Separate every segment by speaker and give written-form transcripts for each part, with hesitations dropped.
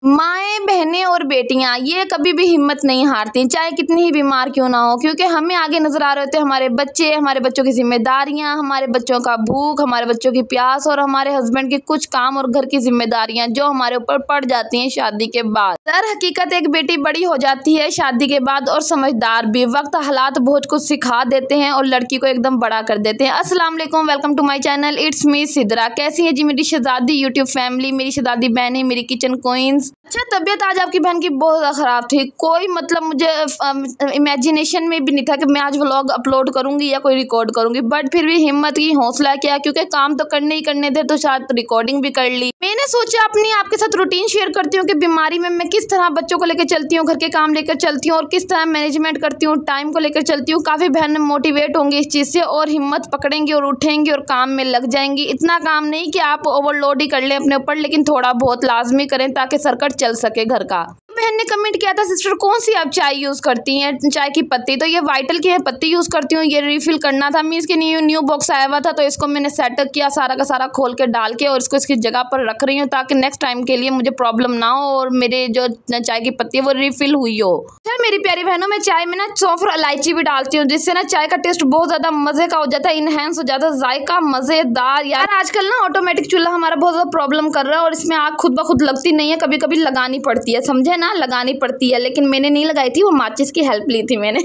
Speaker 1: माएँ, बहनें और बेटियां ये कभी भी हिम्मत नहीं हारती, चाहे कितनी ही बीमार क्यों ना हो, क्योंकि हमें आगे नजर आ रहे होते हैं हमारे बच्चे, हमारे बच्चों की जिम्मेदारियां, हमारे बच्चों का भूख, हमारे बच्चों की प्यास और हमारे हस्बैंड के कुछ काम और घर की जिम्मेदारियां जो हमारे ऊपर पड़ जाती हैं शादी के बाद। दर हकीकत एक बेटी बड़ी हो जाती है शादी के बाद और समझदार भी। वक्त हालात बहुत कुछ सिखा देते हैं और लड़की को एकदम बड़ा कर देते हैं। अस्सलाम वालेकुम, welcome to my channel, it's me Sidra. कैसी है जी मेरी शहजादी यूट्यूब फैमिली, मेरी शहजादी बहन है, मेरी किचन क्वींस। अच्छा, तबीयत आज आपकी बहन की बहुत ज़्यादा ख़राब थी। कोई मतलब मुझे इमेजिनेशन में भी नहीं था कि मैं आज व्लॉग अपलोड करूंगी या कोई रिकॉर्ड करूंगी, बट फिर भी हिम्मत की, हौसला किया, क्योंकि काम तो करने ही करने थे तो शायद रिकॉर्डिंग भी कर ली। मैंने सोचा अपनी आपके साथ रूटीन शेयर करती हूँ कि बीमारी में मैं किस तरह बच्चों को लेकर चलती हूँ, घर के काम लेकर चलती हूँ और किस तरह मैनेजमेंट करती हूँ, टाइम को लेकर चलती हूँ। काफ़ी बहन मोटिवेट होंगी इस चीज़ से और हिम्मत पकड़ेंगी और उठेंगी और काम में लग जाएंगी। इतना काम नहीं कि आप ओवरलोड ही कर लें अपने ऊपर, लेकिन थोड़ा बहुत लाजमी करें ताकि सर्कट चल सके घर का। बहन ने कमेंट किया था, सिस्टर कौन सी आप चाय यूज़ करती हैं, चाय की पत्ती? तो ये वाइटल की है पत्ती यूज़ करती हूँ। ये रिफिल करना था, मीन्स के न्यू बॉक्स आया हुआ था तो इसको मैंने सेटअप किया, सारा का सारा खोल के डाल के और इसको इसकी जगह पर रख रही हूँ ताकि नेक्स्ट टाइम के लिए मुझे प्रॉब्लम ना हो और मेरे जो चाय की पत्ती है वो रिफिल हुई हो। अच्छा मेरी प्यारी बहनों, मैं चाय में ना सौंफ और इलायची भी डालती हूँ, जिससे ना चाय का टेस्ट बहुत ज़्यादा मज़े का हो जाता है, इनहेंस हो जाता है, जायका मज़ेदार। यार आजकल ना ऑटोमेटिक चूल्हा हमारा बहुत ज़्यादा प्रॉब्लम कर रहा है और इसमें आग खुद ब खुद लगती नहीं है, कभी कभी लगानी पड़ती है, समझे ना, लगानी पड़ती है। लेकिन मैंने नहीं लगाई थी, वो माचिस की हेल्प ली थी मैंने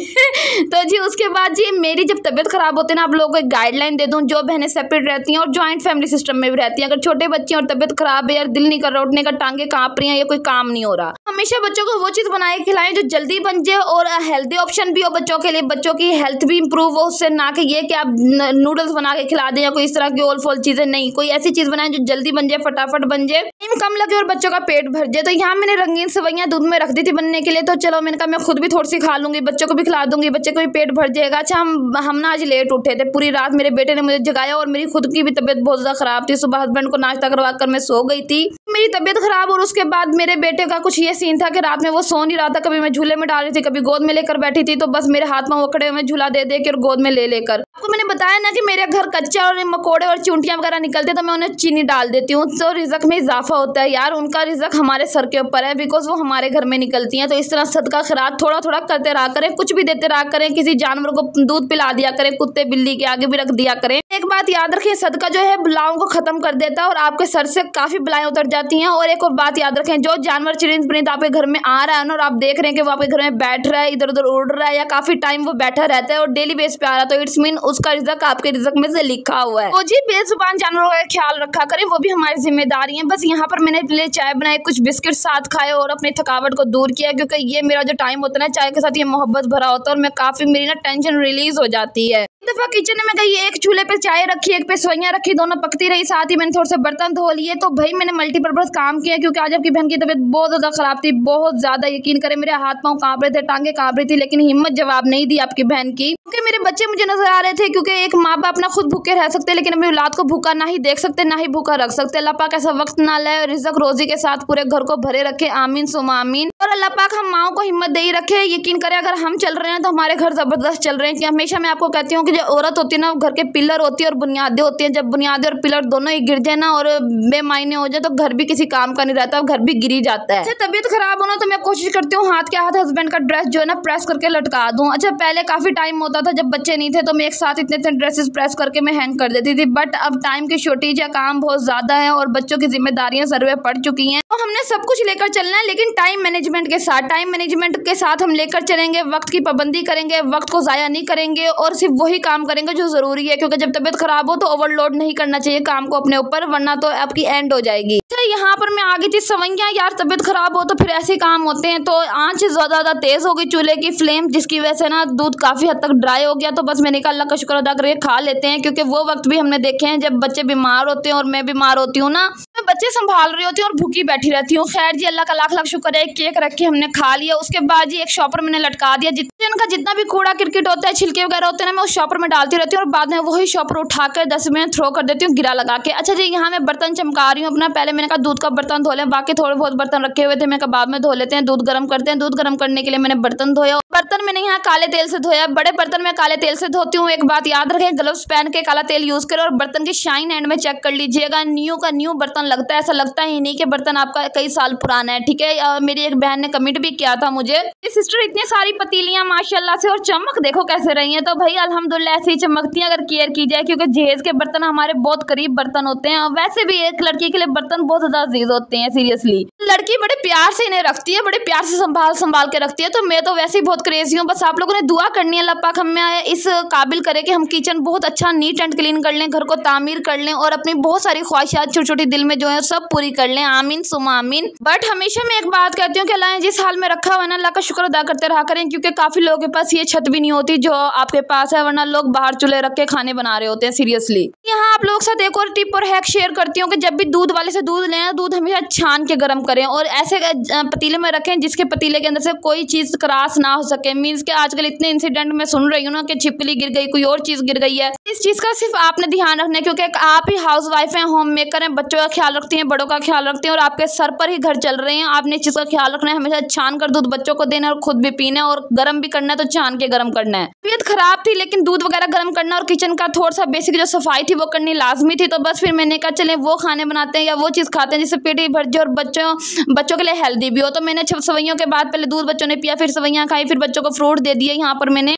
Speaker 1: तो जी उसके बाद जी मेरी जब तबीयत खराब होती है ना, आप लोगों को एक गाइडलाइन दे दूं, जो बहनें सेपरेट रहती हैं और जॉइंट फैमिली सिस्टम में भी रहती हैं, अगर छोटे बच्चे और तबीयत खराब है, यार दिल नहीं कर रहा उठने का, टांगे कांप रही हैं, ये कोई काम नहीं हो रहा, हमेशा बच्चों को वो चीज़ बनाए खिलाएं जो जल्दी बन जाए और हेल्दी ऑप्शन भी हो बच्चों के लिए, बच्चों की हेल्थ भी इंप्रूव हो उससे, ना कि ये कि आप नूडल्स बना के खिला दें या कोई इस तरह की ओल फोल चीज़ें। नहीं, कोई ऐसी चीज़ बनाएं जो जल्दी बन जाए, फटाफट बन जाए, टाइम कम लगे और बच्चों का पेट भर जाए। तो यहाँ मैंने रंगीन सेवइयां दूध में रख दी थी बनने के लिए, तो चलो मैंने कहा मैं खुद भी थोड़ी सी खा लूंगी, बच्चों को भी खिला दूंगी, बच्चे को भी पेट भर जाएगा। अच्छा हम ना आज लेट उठे थे, पूरी रात मेरे बेटे ने मुझे जगाया और मेरी खुद की भी तबीयत बहुत ज़्यादा खराब थी। सुबह हस्बैंड को नाश्ता करवा कर मैं सो गई थी, मेरी तबीयत खराब, और उसके बाद मेरे बेटे का कुछ ये सीन था कि रात में वो सो नहीं रहा था, कभी मैं झूले में डाल रही थी, कभी गोद में लेकर बैठी थी, तो बस मेरे हाथ में वो खड़े हुए झूला दे दे के और गोद में ले लेकर। आपको मैंने बताया ना कि मेरे घर कच्चा और मकोड़े और चूंटियां वगैरह निकलते तो मैं उन्हें चीनी डाल देती हूँ, तो रिजक में इजाफा होता है। यार उनका रिजक हमारे सर के ऊपर है, बिकॉज वो हमारे घर में निकलती हैं। तो इस तरह सदका खैरात थोड़ा थोड़ा करते रहा करें, कुछ भी देते रहा करें, किसी जानवर को दूध पिला दिया करें, कुत्ते बिल्ली के आगे भी रख दिया करें। एक बात याद रखें, सदका जो है बलाओं को खत्म कर देता है और आपके सर से काफी बलाएं उतर जाती हैं। और एक और बात याद रखें, जो जानवर चिड़िंद परिंद आपके घर में आ रहा है ना और आप देख रहे हैं कि वो आपके घर में बैठ रहा है, इधर उधर उड़ रहा है या काफी टाइम वो बैठा रहता है और डेली बेस पे आ रहा है, तो इट्स मीन उसका रिजक आपके रिजक में से लिखा हुआ है। तो जी बेजुबान जानवरों का ख्याल रखा करें, वो भी हमारी जिम्मेदारी है। बस यहाँ पर मैंने अपने लिए चाय बनाई, कुछ बिस्किट साथ खाए और अपनी थकावट को दूर किया, क्योंकि ये मेरा जो टाइम होता है ना चाय के साथ, ये मोहब्बत भरा होता है और मैं काफी मेरी ना टेंशन रिलीज हो जाती है। दफा किचन में गई, एक चूल्हे पे चाय रखी, एक पे सेवइयां रखी, दोनों पकती रही, साथ ही मैंने थोड़े से बर्तन धो लिए। तो भाई मैंने मल्टीपर्पज काम किया, क्योंकि आज आपकी बहन की तबीयत बहुत ज्यादा खराब थी, बहुत ज्यादा। यकीन करें मेरे हाथ पांव कांप रहे थे, टांगे कांप रही थी, लेकिन हिम्मत जवाब नहीं दी आपकी बहन की, क्योंकि मेरे बच्चे मुझे नजर आ रहे थे। क्योंकि एक माँ बाप ना खुद भूखे रह सकते, लेकिन अपनी औलाद को भूखा ना ही देख सकते, ना ही भूखा रख सकते। अल्लाह पाक ऐसा वक्त ना लाए, रिजक रोजी के साथ पूरे घर को भरे रखे, आमीन सुमा आमीन। और अल्लाह पाक हम माओ को हिम्मत दे ही रखे। यकीन करें अगर हम चल रहे हैं तो हमारे घर जबरदस्त चल रहे हैं। कि हमेशा मैं आपको कहती हूँ कि जो औरत होती है ना, घर के पिलर होती है और बुनियादें होती हैं। जब बुनियादें और पिलर दोनों ही गिर जाए ना और बेमायने हो जाए तो घर भी किसी काम का नहीं रहता, घर भी गिरी जाता है। अच्छा तबीयत खराब हो ना तो मैं कोशिश करती हूँ हाथ के हाथ हस्बैंड का ड्रेस जो है ना प्रेस करके लटका दूं। अच्छा पहले काफी टाइम होता था जब बच्चे नहीं थे तो मैं एक साथ इतने ड्रेसेस प्रेस करके मैं हैंग कर देती थी, बट अब टाइम की शॉर्टेज है, काम बहुत ज्यादा है और बच्चों की जिम्मेदारियां सर पे पड़ चुकी हैं। तो हमने सब कुछ लेकर चलना है, लेकिन टाइम मैनेजमेंट के साथ, टाइम मैनेजमेंट के साथ हम लेकर चलेंगे, वक्त की पाबंदी करेंगे, वक्त को जाया नहीं करेंगे और सिर्फ वही काम करेंगे जो जरूरी है। क्योंकि जब तबीयत खराब हो तो ओवरलोड नहीं करना चाहिए काम को अपने ऊपर, वरना तो आपकी एंड हो जाएगी। अच्छा यहाँ पर मैं आ गई थी सेवइयां। यार तबीयत खराब हो तो फिर ऐसे काम होते हैं। तो आंच ज्यादा तेज हो गई चूल्हे की फ्लेम, जिसकी वजह से ना दूध काफी हद तक ड्राई हो गया। तो बस मैंने कहा अल्लाह का शुक्र अदा करके खा लेते हैं, क्योंकि वो वक्त भी हमने देखे हैं जब बच्चे बीमार होते हैं और मैं बीमार होती हूँ ना, मैं बच्चे संभाल रही होती हूँ और भूखी बैठी रहती हूँ। खैर जी अल्लाह का लाख लाख शुक्र है, केक रख के हमने खा लिया। उसके बाद जी एक शॉपर मैंने लटका दिया, जिनका जितना भी कूड़ा क्रिकेट होता है, छिलके वगैरह होते हैं ना, मैं उस शॉपर में डालती रहती हूँ और बाद में वही शॉपर उठाकर 10 मिनट थ्रो कर देती हूँ गिरा लगा के। अच्छा जी यहाँ मैं बर्तन चमका रही हूँ अपना। पहले मैंने कहा दूध का बर्तन धो लें, बाकी थोड़े बहुत बर्तन रखे हुए थे, मैं कहा बाद में धो लेते हैं, दूध गर्म करते हैं। दूध गर्म करने के लिए मैंने बर्तन धोया। बर्तन मैंने यहाँ काले तेल से धोया, बड़े बर्तन में काले तेल से धोती हूँ। एक बात याद रखें, ग्लव्स पहन के काला तेल यूज करें और बर्तन की शाइन एंड में चेक कर लीजिएगा। न्यू का न्यू बर्तन बर्तन लगता है, ऐसा लगता ही नहीं कि बर्तन आपका कई साल पुराना है। ठीक है, मेरी एक बहन ने कमेंट भी किया था मुझे, सिस्टर इतनी सारी पतीलियां माशाल्लाह से और चमक देखो कैसे रही हैं। तो भाई अल्हम्दुलिल्लाह ऐसे ही चमकती हैं अगर केयर की जाए, क्योंकि जहेज के बर्तन हमारे बहुत करीब बर्तन होते हैं। वैसे भी एक लड़की के लिए बर्तन बहुत ज्यादा अजीज होते हैं। सीरियसली लड़की बड़े प्यार से इन्हें रखती है, बड़े प्यार से संभाल के रखती है। तो मैं तो वैसे ही बहुत क्रेजी हूँ। बस आप लोगों ने दुआ करनी है, अल्लाह पाक हमें इस काबिल करे कि हम किचन बहुत अच्छा नीट एंड क्लीन कर लें, घर को तामीर कर लें और अपनी बहुत सारी ख्वाहिशात छोटी छोटी दिल में जो है सब पूरी कर लें। आमीन सुमा आमीन। बट हमेशा मैं एक बात कहती हूँ कि अल्लाह ने जिस हाल में रखा हुआ ना, अल्लाह का शुक्र अदा करते रहा करें, क्योंकि काफी लोगों के पास ये छत भी नहीं होती जो आपके पास है, वरना लोग बाहर चूल्हे रख के खाने बना रहे होते हैं। सीरियसली यहाँ आप लोगों के साथ एक और टिप और हैक शेयर करती हूँ कि जब भी दूध वाले से दूध लें, दूध हमेशा छान के गर्म करें और ऐसे पतीले में रखें जिसके पतीले के अंदर से कोई चीज क्रॉस ना हो सके। मीन्स के आजकल इतने इंसिडेंट मैं सुन रही हूँ ना कि छिपकली गिर गई, कोई और चीज गिर गई है। इस चीज का सिर्फ आपने ध्यान रखना है, क्योंकि आप ही हाउस वाइफ हैं, होम मेकर हैं, बच्चों का ख्याल रखती हैं, बड़ों का ख्याल रखती हैं और आपके सर पर ही घर चल रहे हैं। आपने इस चीज का ख्याल रखना है, हमेशा छान कर दूध बच्चों को देना और खुद भी पीना है, और गर्म भी करना है तो छान के गर्म करना है। तबीयत खराब थी लेकिन दूध वगैरह गर्म करना और किचन का थोड़ा सा बेसिक जो सफाई थी वो करनी लाजमी थी। तो बस फिर मैंने कहा चले वो खाने बनाते हैं या वो चीज खाते हैं जिससे पेट भी भर जाए और बच्चों के लिए हेल्दी भी हो। तो मैंने सवैयों के बाद पहले दूध बच्चों ने पिया, फिर सवैयां खाई, फिर बच्चों को फ्रूट दे दिया। यहाँ पर मैंने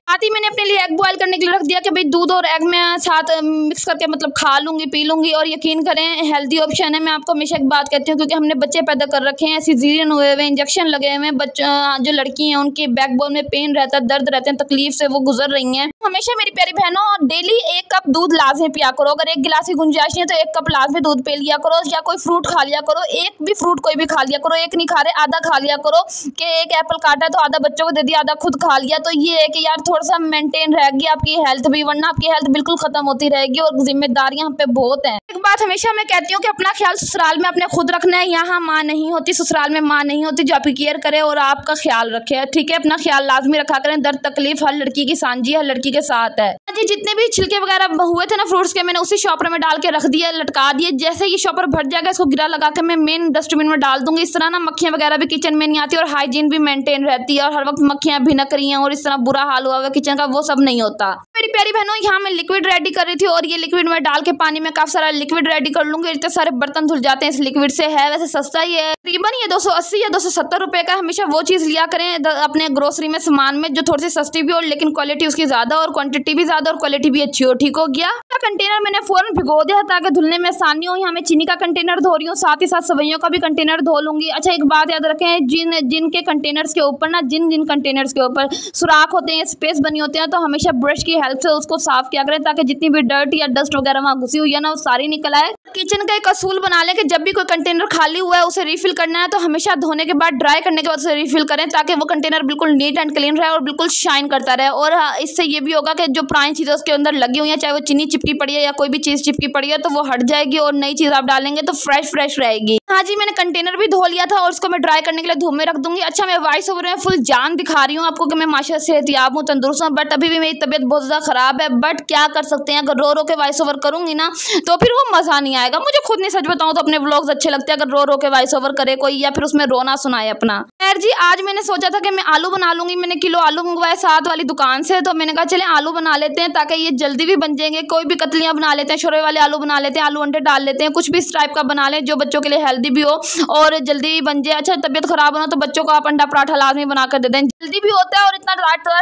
Speaker 1: अपने लिए एग बॉयल करने के लिए रख दिया कि भाई दूध और एग में साथ मिक्स करके मतलब खा लूंगी पी लूंगी। और यकीन करें हेल्दी ऑप्शन है। मैं आपको हमेशा एक बात कहती हूँ, क्योंकि हमने बच्चे पैदा कर रखे हैं, सिजेरियन हुए हुए, इंजेक्शन लगे हुए हैं, बच्चों जो लड़की हैं उनकी बैकबोन में पेन रहता है, दर्द रहते हैं, तकलीफ से वो गुजर रही हैं। हमेशा मेरी प्यारी बहनों डेली 1 कप दूध लाजमी पिया करो। अगर 1 गिलास की गुंजाइश नहीं है तो 1 कप लाजमी दूध पी लिया करो, या कोई फ्रूट खा लिया करो। एक भी फ्रूट कोई भी खा लिया करो, एक नहीं खा रहे आधा खा लिया करो कि 1 एप्पल काटा है तो आधा बच्चों को दे दिया, आधा खुद खा लिया। तो ये है कि यार थोड़ा सा मेंटेन रहेगी आपकी हेल्थ भी, वरना आपकी हेल्थ बिल्कुल खत्म होती रहेगी और जिम्मेदारियां हम पे बहुत हैं। एक बात हमेशा मैं कहती हूँ कि अपना ख्याल ससुराल में अपने खुद रखना है। यहाँ माँ नहीं होती, ससुराल में माँ नहीं होती जो आपकी केयर करे और आपका ख्याल रखे। ठीक है, अपना ख्याल लाजमी रखा करें। दर्द तकलीफ हर लड़की की सांझी हर लड़की के साथ है। जी जितने भी छिलके वगैरह हुए थे ना फ्रूट्स के, मैंने उसी शॉपर में डाल के रख दिया, लटका दिए। जैसे ये शॉपर भर जाएगा इसको गिरा लगा के मैं मेन डस्टबिन में डाल दूंगी। इस तरह ना मक्खियां वगैरह भी किचन में नहीं आती और हाइजीन भी मेंटेन रहती है और हर वक्त मक्खियां भिनक रही हैं और इस तरह बुरा हाल हुआ हुआ किचन का, वो सब नहीं होता। मेरी प्यारी बहनों यहाँ मैं लिक्विड रेडी कर रही थी और ये लिक्विड में डाल के पानी में काफी सारा लिक्विड रेडी कर लूंगी। इतने सारे बर्तन धुल जाते हैं इस लिक्विड से। है वैसे सस्ता ही है, तकरीबन ये 280 या 270 रुपए का। हमेशा वो चीज लिया करें अपने ग्रोसरी में सामान में जो थोड़ी सी सस्ती भी हो लेकिन क्वालिटी उसकी ज्यादा और क्वांटिटी भी ज्यादा और क्वालिटी भी अच्छी हो। ठीक हो गया। कंटेनर मैंने फौरन भिगो दिया ताकि धुलने में आसानी हो। यहाँ मैं चीनी का कंटेनर धो रही हूँ, साथ ही साथ सवैयों का भी कंटेनर धो लूंगी। अच्छा एक बात याद रखें, जिनके कंटेनर्स के ऊपर ना जिन कंटेनर्स के ऊपर सुराख होते हैं, स्पेस बनी होते हैं, तो हमेशा ब्रश की हेल्प से उसको साफ किया करें ताकि जितनी भी डर्ट या डस्ट वगैरह वहाँ घुसी हुई है ना वो सारी निकल आए। किचन का एक असूल बना लें कि जब भी कोई कंटेनर खाली हुआ है उसे रिफिल करना है तो हमेशा धोने के बाद ड्राई करने के बाद उसे रिफिल करें ताकि वो कंटेनर बिल्कुल नीट एंड क्लीन रहे और बिल्कुल शाइन करता रहे। और इससे ये भी होगा कि जो पुरानी चीजें उसके अंदर लगी हुई है, चाहे वो चीनी चिपकी पड़ी है या कोई भी चीज चिपकी पड़ी है, तो वो हट जाएगी और नई चीज आप डालेंगे तो फ्रेश रहेगी। हाँ जी, मैंने कंटेनर भी धो लिया था और उसको मैं ड्राई करने के लिए धूप में रख दूंगी। अच्छा मैं वॉइस ओवर में फुल जान दिखा रही हूँ आपको कि मैं माशाल्लाह सेहतयाब हूँ, तंदुरुस्त हूँ, बट अभी भी मेरी तबीयत बहुत ज्यादा खराब है। बट क्या कर सकते हैं, अगर रो के वॉइस ओवर करूंगी ना तो फिर वो मजा नहीं आएगा। मुझे खुद नहीं, सच बताऊं तो अपने व्लॉग्स अच्छे लगते हैं अगर रो के वॉइस ओवर करे कोई या फिर उसमें रोना सुनाए अपना। खैर जी, आज मैंने सोचा था कि मैं आलू बना लूंगी। मैंने किलो आलू मंगवाए साथ वाली दुकान से, तो मैंने कहा चले आलू बना लेते हैं ताकि ये जल्दी भी बन जाएंगे। कोई भी कतलियां बना लेते हैं, शोरवे वाले आलू बना लेते हैं, आलू अंडे डाल लेते हैं, कुछ भी इस टाइप का बना लें जो बच्चों के लिए हेल्दी भी हो और जल्दी भी बन जाए। अच्छा तबियत खराब हो ना तो बच्चों को आप अंडा पराठा लाजमी बना कर दे दें, जल्दी भी होता है और इतना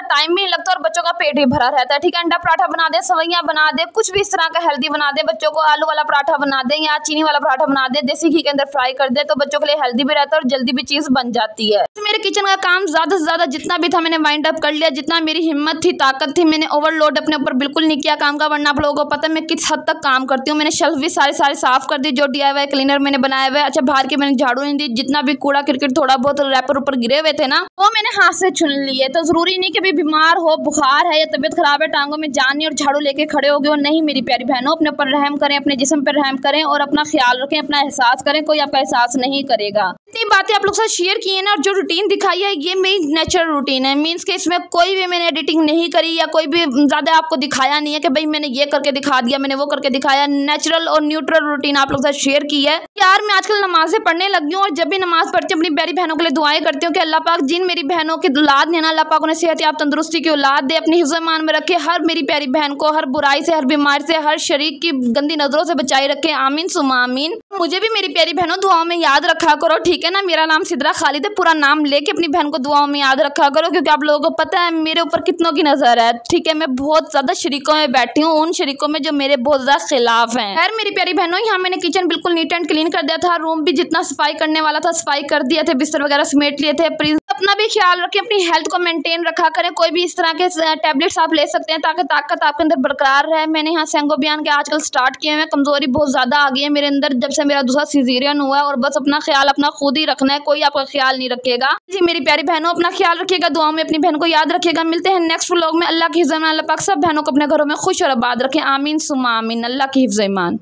Speaker 1: टाइम भी नहीं लगता और बच्चों का पेट भी भरा रहता है। ठीक है, अंडा पराठा बना दे, सवैयां बना दे, कुछ भी इस तरह का हेल्दी बना दे बच्चों को। आलू वाला पराठा बना दे या चीनी वाला पराठा बना दे, देसी घी के अंदर फ्राई कर दे, तो बच्चों के लिए हेल्दी भी रहता है और जल्दी भी चीज बन जाती है। मेरे किचन का काम ज्यादा से ज्यादा जितना भी था मैंने वाइंड अप कर लिया। जितना मेरी हिम्मत थी, ताकत थी, मैंने ओवरलोड अपने ऊपर बिल्कुल नहीं किया काम का, वरना आप लोगों को पता है मैं किस हद तक काम करती हूँ। मैंने शेल्फ भी सारे साफ कर दी जो DIY क्लीनर मैंने बनाया हुआ है। अच्छा बाहर के मैंने झाड़ू नहीं दी, जितना भी कूड़ा क्रिकेट थोड़ा बहुत रैपर ऊपर गिरे हुए थे ना वो मैंने हाथ से चुन लिए। तो जरूरी नहीं कि भी बीमार हो, बुखार है या तबियत खराब है, टांगों में जान नहीं और झाड़ू लेके खड़े हो गए हो। नहीं मेरी प्यारी बहनों, अपने ऊपर रहम करें, अपने जिस्म पर रहम करें और अपना ख्याल रखें, अपना एहसास करें, कोई आपका एहसास नहीं करेगा। इतनी बातें आप लोग साथ शेयर की है ना और जो रूटीन दिखाई है ये मेरी नेचुरल रूटीन है, मीन्स कि इसमें कोई भी मैंने एडिटिंग नहीं करी या कोई भी ज़्यादा आपको दिखाया नहीं है कि भाई मैंने ये करके दिखा दिया, मैंने वो करके दिखाया। नेचुरल और न्यूट्रल रूटीन आप लोगों के साथ शेयर की है। यार मैं आजकल नमाज़ें पढ़ने लगी हूँ और जब भी नमाज़ पढ़ती हूँ अपनी प्यारी बहनों के लिए दुआएं करती हूँ कि अल्लाह पाक जिन मेरी बहनों की औलाद ने ना, अल्लाह पाक उन्हें सेहत याब तंदुरुस्ती की औलाद दे, अपनी हिफ्ज़-ए-ईमान में रखे, हर मेरी प्यारी बहन को हर बुराई से, हर बीमारी से, हर शरीक की गंदी नज़रों से बचाई रखे। आमीन सुम्मा आमीन। मुझे भी मेरी प्यारी बहनों दुआओं में याद रखा करो, ठीक है ना। मेरा नाम सिद्रा खालिद है, पूरा नाम लेके अपनी बहन को दुआओं में याद रखा करो, क्योंकि आप लोगों को पता है मेरे ऊपर कितनों की नज़र है, ठीक है। मैं बहुत ज़्यादा शरीकों में बैठी हूँ, उन शरीकों में जो मेरे बहुत ज़्यादा खिलाफ हैं। खैर मेरी प्यारी बहनों, यहाँ मैंने किचन बिल्कुल नीट एंड क्लीन कर दिया था, रूम भी जितना सफाई करने वाला था सफाई कर दिया थे, बिस्तर वगैरह समेट लिए थे। प्लीज अपना भी ख्याल रखें, अपनी हेल्थ को मेंटेन रखा करें। कोई भी इस तरह के टैबलेट्स आप ले सकते हैं ताकि ताकत आपके अंदर बरकरार रहे। मैंने यहाँ सेंगोबियान के आजकल स्टार्ट किए हैं, कमजोरी बहुत ज़्यादा आ गई है मेरे अंदर जब से मेरा दूसरा सीज़ेरियन हुआ है, और बस अपना ख्याल अपना खुद ही रखना है, कोई आपका ख्याल नहीं रखेगा। जी मेरी प्यारी बहनों, अपना ख्याल रखिएगा, दुआओं में अपनी बहन को याद रखिएगा। मिलते हैं नेक्स्ट व्लॉग में। अल्लाह की हिफ्ज़-ए-ईमान, अल्लाह पाक सब बहनों को अपने घरों में खुश और आबाद रखें। आमीन सुम्मा आमीन। अल्लाह की हिफ्ज़-ए-ईमान।